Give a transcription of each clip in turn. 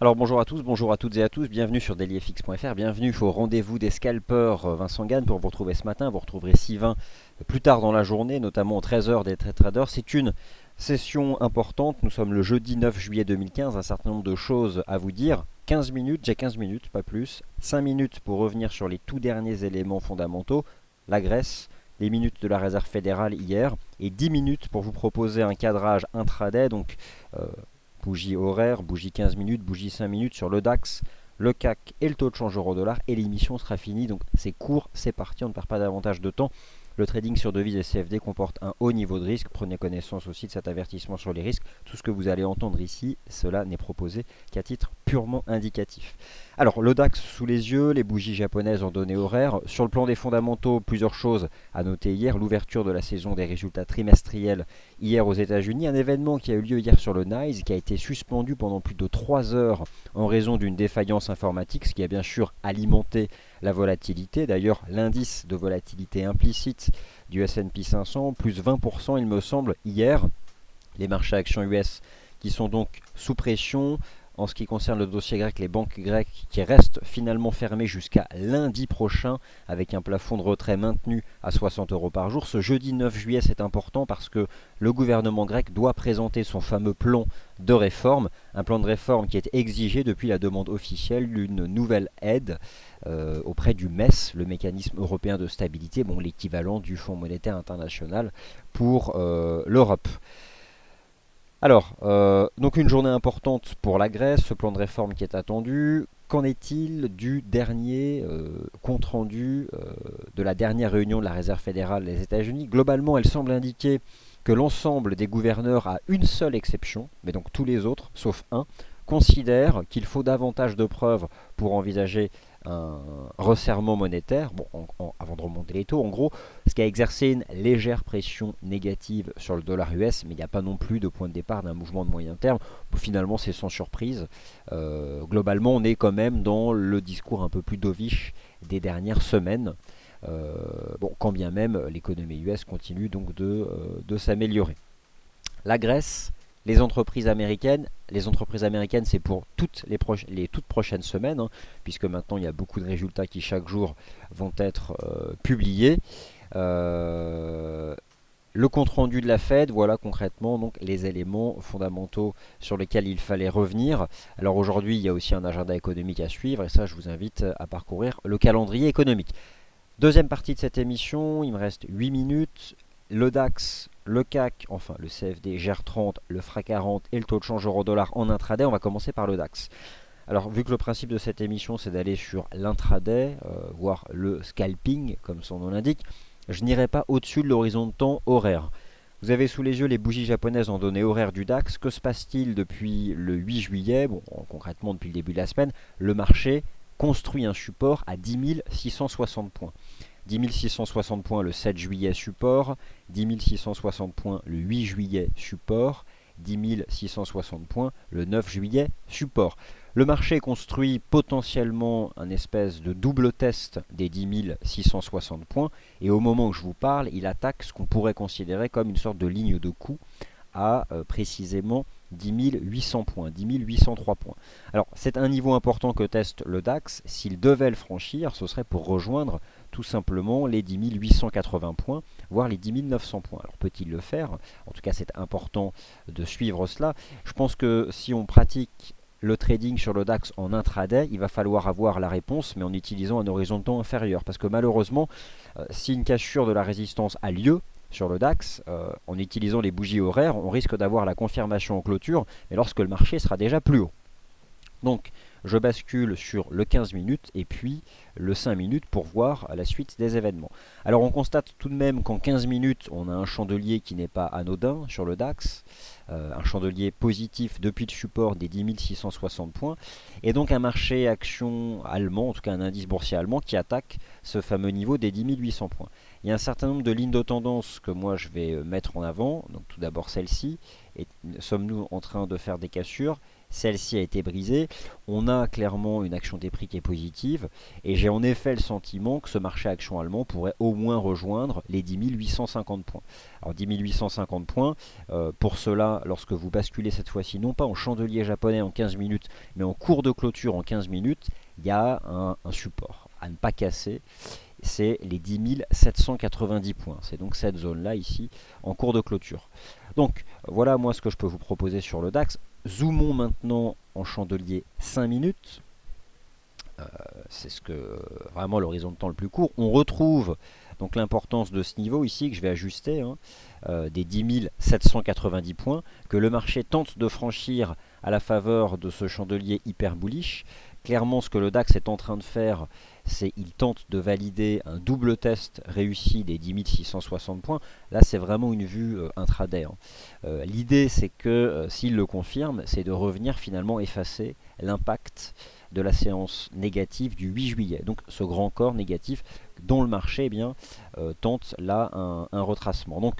Alors bonjour à tous, bonjour à toutes et à tous, bienvenue sur dailyfx.fr, bienvenue au rendez-vous des scalpers Vincent Gann pour vous retrouver ce matin. Vous retrouverez Sylvain plus tard dans la journée, notamment aux 13h des Trade Traders. C'est une session importante, nous sommes le jeudi 9 juillet 2015, un certain nombre de choses à vous dire. 15 minutes, j'ai 15 minutes, pas plus. 5 minutes pour revenir sur les tout derniers éléments fondamentaux, la Grèce, les minutes de la Réserve fédérale hier, et 10 minutes pour vous proposer un cadrage intraday, donc bougie horaire, bougie 15 minutes, bougie 5 minutes sur le DAX, le CAC et le taux de change euro-dollar. Et l'émission sera finie, donc c'est court, c'est parti, on ne perd pas davantage de temps. Le trading sur devises et CFD comporte un haut niveau de risque. Prenez connaissance aussi de cet avertissement sur les risques. Tout ce que vous allez entendre ici, cela n'est proposé qu'à titre purement indicatif. Alors, le DAX sous les yeux, les bougies japonaises en données horaires. Sur le plan des fondamentaux, plusieurs choses à noter hier. L'ouverture de la saison des résultats trimestriels hier aux États-Unis. Un événement qui a eu lieu hier sur le NYSE, qui a été suspendu pendant plus de 3 heures en raison d'une défaillance informatique, ce qui a bien sûr alimenté la volatilité. D'ailleurs, l'indice de volatilité implicite du S&P 500, plus 20% il me semble hier. Les marchés actions US qui sont donc sous pression. En ce qui concerne le dossier grec, les banques grecques qui restent finalement fermées jusqu'à lundi prochain avec un plafond de retrait maintenu à 60 € par jour. Ce jeudi 9 juillet, c'est important parce que le gouvernement grec doit présenter son fameux plan de réforme, un plan de réforme qui est exigé depuis la demande officielle d'une nouvelle aide auprès du MES, le mécanisme européen de stabilité, bon, l'équivalent du Fonds monétaire international pour l'Europe. Alors, donc une journée importante pour la Grèce, ce plan de réforme qui est attendu. Qu'en est-il du dernier compte-rendu de la dernière réunion de la Réserve fédérale des États-Unis? Globalement, elle semble indiquer que l'ensemble des gouverneurs, à une seule exception, mais donc tous les autres, sauf un, considèrent qu'il faut davantage de preuves pour envisager un resserrement monétaire, bon, avant de remonter les taux, en gros, ce qui a exercé une légère pression négative sur le dollar US, mais il n'y a pas non plus de point de départ d'un mouvement de moyen terme. Bon, finalement, c'est sans surprise. Globalement, on est quand même dans le discours un peu plus dovish des dernières semaines. Bon, quand bien même l'économie US continue donc de s'améliorer. La Grèce, les entreprises américaines c'est pour les toutes prochaines semaines, hein, puisque maintenant il y a beaucoup de résultats qui chaque jour vont être publiés. Le compte-rendu de la Fed, voilà concrètement donc les éléments fondamentaux sur lesquels il fallait revenir. Alors aujourd'hui, il y a aussi un agenda économique à suivre, et ça, je vous invite à parcourir le calendrier économique. Deuxième partie de cette émission, il me reste 8 minutes. Le DAX, le CAC, enfin le CFD, GR30, le FRA 40 et le taux de change euro-dollar en intraday. On va commencer par le DAX. Alors, vu que le principe de cette émission, c'est d'aller sur l'intraday, voire le scalping, comme son nom l'indique, je n'irai pas au-dessus de l'horizon de temps horaire. Vous avez sous les yeux les bougies japonaises en données horaires du DAX. Que se passe-t-il depuis le 8 juillet? Bon, concrètement, depuis le début de la semaine, le marché construit un support à 10 660 points. 10 660 points le 7 juillet support, 10 660 points le 8 juillet support, 10 660 points le 9 juillet support. Le marché construit potentiellement un espèce de double test des 10 660 points et au moment où je vous parle, il attaque ce qu'on pourrait considérer comme une sorte de ligne de coup à précisément 10 800 points, 10 803 points. Alors c'est un niveau important que teste le DAX. S'il devait le franchir, ce serait pour rejoindre tout simplement les 10 880 points, voire les 10 900 points. Alors peut-il le faire? En tout cas, c'est important de suivre cela. Je pense que si on pratique le trading sur le DAX en intraday, il va falloir avoir la réponse, mais en utilisant un horizon de temps inférieur. Parce que malheureusement, si une cassure de la résistance a lieu sur le DAX, en utilisant les bougies horaires, on risque d'avoir la confirmation en clôture, mais lorsque le marché sera déjà plus haut. Donc, je bascule sur le 15 minutes et puis le 5 minutes pour voir la suite des événements. Alors, on constate tout de même qu'en 15 minutes, on a un chandelier qui n'est pas anodin sur le DAX, un chandelier positif depuis le support des 10 660 points, et donc un marché action allemand, en tout cas un indice boursier allemand, qui attaque ce fameux niveau des 10 800 points. Il y a un certain nombre de lignes de tendance que moi je vais mettre en avant. Donc tout d'abord celle-ci. Et sommes-nous en train de faire des cassures? Celle-ci a été brisée. On a clairement une action des prix qui est positive. Et j'ai en effet le sentiment que ce marché action allemand pourrait au moins rejoindre les 10 850 points. Alors 10 850 points, pour cela, lorsque vous basculez cette fois-ci, non pas en chandelier japonais en 15 minutes, mais en cours de clôture en 15 minutes, il y a un support à ne pas casser. C'est les 10 790 points. C'est donc cette zone-là ici en cours de clôture. Donc voilà moi ce que je peux vous proposer sur le DAX. Zoomons maintenant en chandelier 5 minutes. C'est ce que vraiment l'horizon de temps le plus court. On retrouve donc l'importance de ce niveau ici que je vais ajuster, des 10 790 points, que le marché tente de franchir à la faveur de ce chandelier hyper bullish. Clairement, ce que le DAX est en train de faire, c'est qu'il tente de valider un double test réussi des 10 660 points. Là, c'est vraiment une vue intraday. L'idée, c'est que s'il le confirme, c'est de revenir finalement effacer l'impact de la séance négative du 8 juillet. Donc ce grand corps négatif dont le marché tente là un retracement. Donc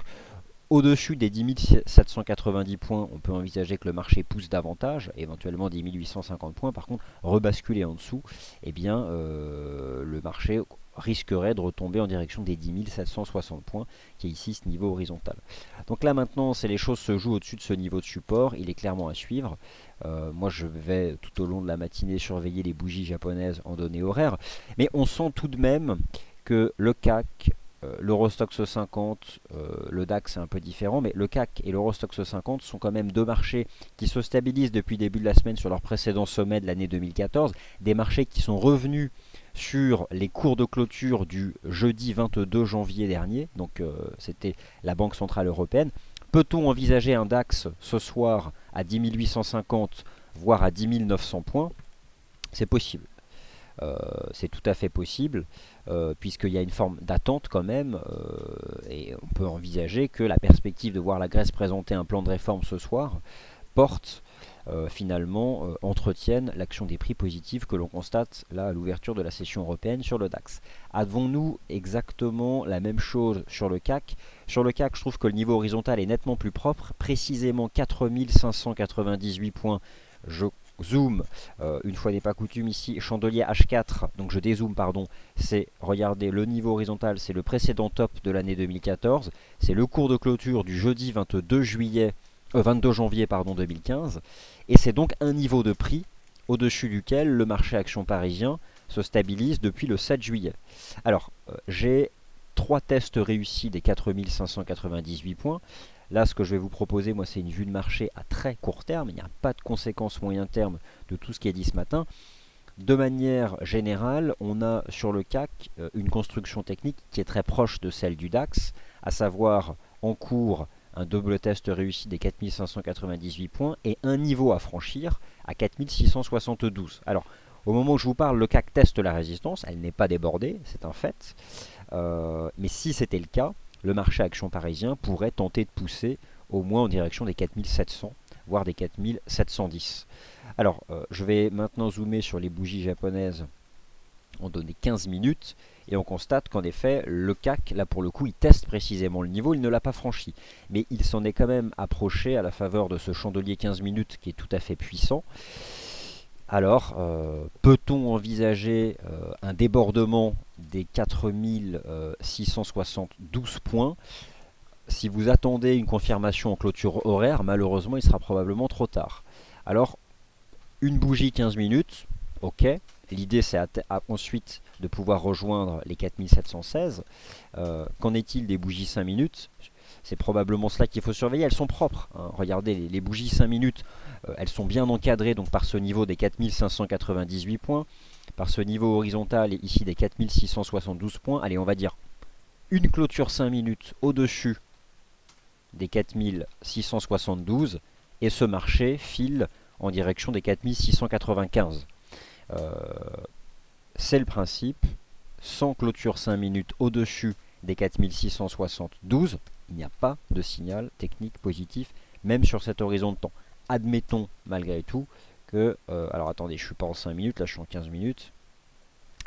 au-dessus des 10 790 points, on peut envisager que le marché pousse davantage, éventuellement 10 850 points. Par contre, rebasculer en dessous, le marché risquerait de retomber en direction des 10 760 points, qui est ici ce niveau horizontal. Donc là maintenant, les choses se jouent au-dessus de ce niveau de support, il est clairement à suivre. Moi je vais tout au long de la matinée surveiller les bougies japonaises en données horaires, mais on sent tout de même que le CAC, l'Eurostoxx 50, le DAX c'est un peu différent, mais le CAC et l'Eurostoxx 50 sont quand même deux marchés qui se stabilisent depuis le début de la semaine sur leur précédent sommet de l'année 2014, des marchés qui sont revenus sur les cours de clôture du jeudi 22 janvier dernier, donc c'était la Banque Centrale Européenne. Peut-on envisager un DAX ce soir à 10 850, voire à 10 900 points? C'est possible. C'est tout à fait possible, puisqu'il y a une forme d'attente quand même, et on peut envisager que la perspective de voir la Grèce présenter un plan de réforme ce soir entretienne l'action des prix positive que l'on constate là à l'ouverture de la session européenne sur le DAX. Avons-nous exactement la même chose sur le CAC? Sur le CAC, je trouve que le niveau horizontal est nettement plus propre, précisément 4598 points. Je zoom, une fois n'est pas coutume ici, chandelier H4, donc je dézoome pardon, c'est, regardez, le niveau horizontal, c'est le précédent top de l'année 2014, c'est le cours de clôture du jeudi 22 janvier 2015, et c'est donc un niveau de prix au-dessus duquel le marché action parisien se stabilise depuis le 7 juillet. Alors, j'ai 3 tests réussis des 4598 points. Là, ce que je vais vous proposer, moi, c'est une vue de marché à très court terme. Il n'y a pas de conséquences moyen terme de tout ce qui est dit ce matin. De manière générale, on a sur le CAC une construction technique qui est très proche de celle du DAX, à savoir en cours un double test réussi des 4598 points et un niveau à franchir à 4672. Alors, au moment où je vous parle, le CAC teste la résistance, elle n'est pas débordée, c'est un fait. Mais si c'était le cas, le marché action parisien pourrait tenter de pousser au moins en direction des 4700, voire des 4710. Alors, je vais maintenant zoomer sur les bougies japonaises en données 15 minutes, et on constate qu'en effet, le CAC, là pour le coup, il teste précisément le niveau, il ne l'a pas franchi. Mais il s'en est quand même approché à la faveur de ce chandelier 15 minutes qui est tout à fait puissant. Alors, peut-on envisager un débordement des 4672 points? Si vous attendez une confirmation en clôture horaire, malheureusement, il sera probablement trop tard. Alors, une bougie 15 minutes, ok. L'idée, c'est ensuite de pouvoir rejoindre les 4716. Qu'en est-il des bougies 5 minutes? C'est probablement cela qu'il faut surveiller. Elles sont propres, hein. Regardez, les bougies 5 minutes, elles sont bien encadrées donc par ce niveau des 4598 points, par ce niveau horizontal ici des 4672 points. Allez, on va dire une clôture 5 minutes au-dessus des 4672 et ce marché file en direction des 4695. C'est le principe. Sans clôture 5 minutes au-dessus des 4672, il n'y a pas de signal technique positif, même sur cet horizon de temps. Admettons malgré tout que... alors attendez, je ne suis pas en 5 minutes, là je suis en 15 minutes.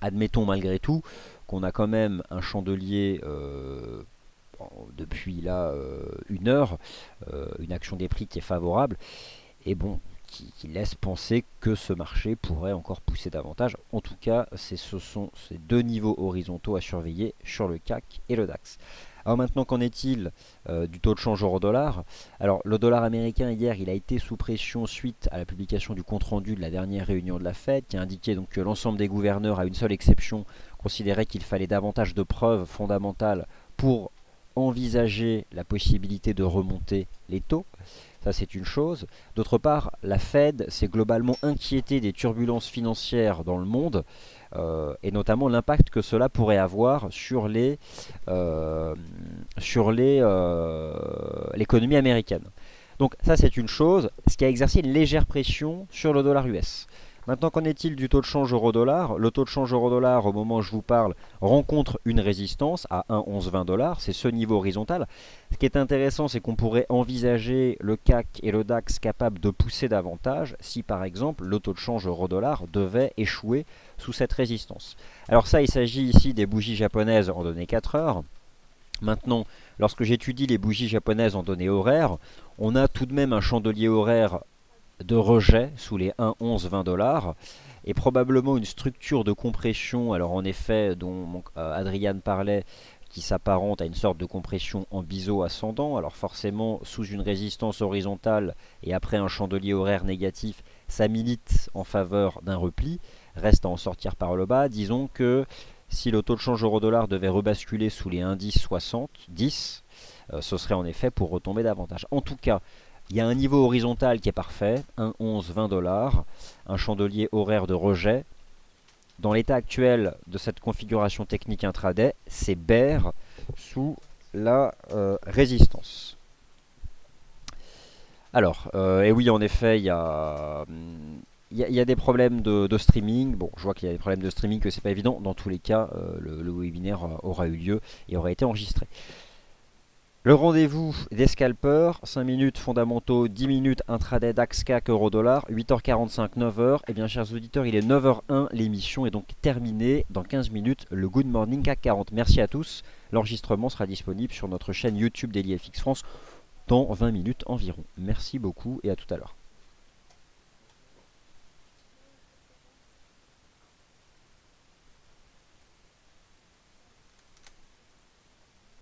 Admettons malgré tout qu'on a quand même un chandelier depuis là 1 heure, une action des prix qui est favorable, et bon, qui laisse penser que ce marché pourrait encore pousser davantage. En tout cas, ce sont ces deux niveaux horizontaux à surveiller sur le CAC et le DAX. Alors maintenant, qu'en est-il du taux de change euro-dollar? Alors le dollar américain hier, il a été sous pression suite à la publication du compte-rendu de la dernière réunion de la Fed, qui a indiqué donc que l'ensemble des gouverneurs, à une seule exception, considéraient qu'il fallait davantage de preuves fondamentales pour envisager la possibilité de remonter les taux. Ça, c'est une chose. D'autre part, la Fed s'est globalement inquiétée des turbulences financières dans le monde, et notamment l'impact que cela pourrait avoir sur l'économie américaine. Donc ça, c'est une chose, ce qui a exercé une légère pression sur le dollar US. Maintenant, qu'en est-il du taux de change euro-dollar? Le taux de change euro-dollar, au moment où je vous parle, rencontre une résistance à 1,1120 $. C'est ce niveau horizontal. Ce qui est intéressant, c'est qu'on pourrait envisager le CAC et le DAX capables de pousser davantage si, par exemple, le taux de change euro-dollar devait échouer sous cette résistance. Alors ça, il s'agit ici des bougies japonaises en données 4 heures. Maintenant, lorsque j'étudie les bougies japonaises en données horaires, on a tout de même un chandelier horaire de rejet sous les 1,1120 $ et probablement une structure de compression, alors en effet dont Adrian parlait, qui s'apparente à une sorte de compression en biseau ascendant. Alors forcément, sous une résistance horizontale et après un chandelier horaire négatif, ça milite en faveur d'un repli. Reste à en sortir par le bas. Disons que si le taux de change euro-dollar devait rebasculer sous les 1,1060, ce serait en effet pour retomber davantage. En tout cas, il y a un niveau horizontal qui est parfait, 1,1120 $, un chandelier horaire de rejet. Dans l'état actuel de cette configuration technique intraday, c'est bear sous la résistance. Alors, et oui, en effet, il y a des problèmes de streaming. Bon, je vois qu'il y a des problèmes de streaming, que c'est pas évident. Dans tous les cas, le webinaire aura eu lieu et aura été enregistré. Le rendez-vous des scalpers, 5 minutes fondamentaux, 10 minutes intraday DAX CAC euro-dollar, 8h45, 9h. Et bien chers auditeurs, il est 9h01, l'émission est donc terminée. Dans 15 minutes, le Good Morning CAC 40. Merci à tous. L'enregistrement sera disponible sur notre chaîne YouTube DailyFX France dans 20 minutes environ. Merci beaucoup et à tout à l'heure.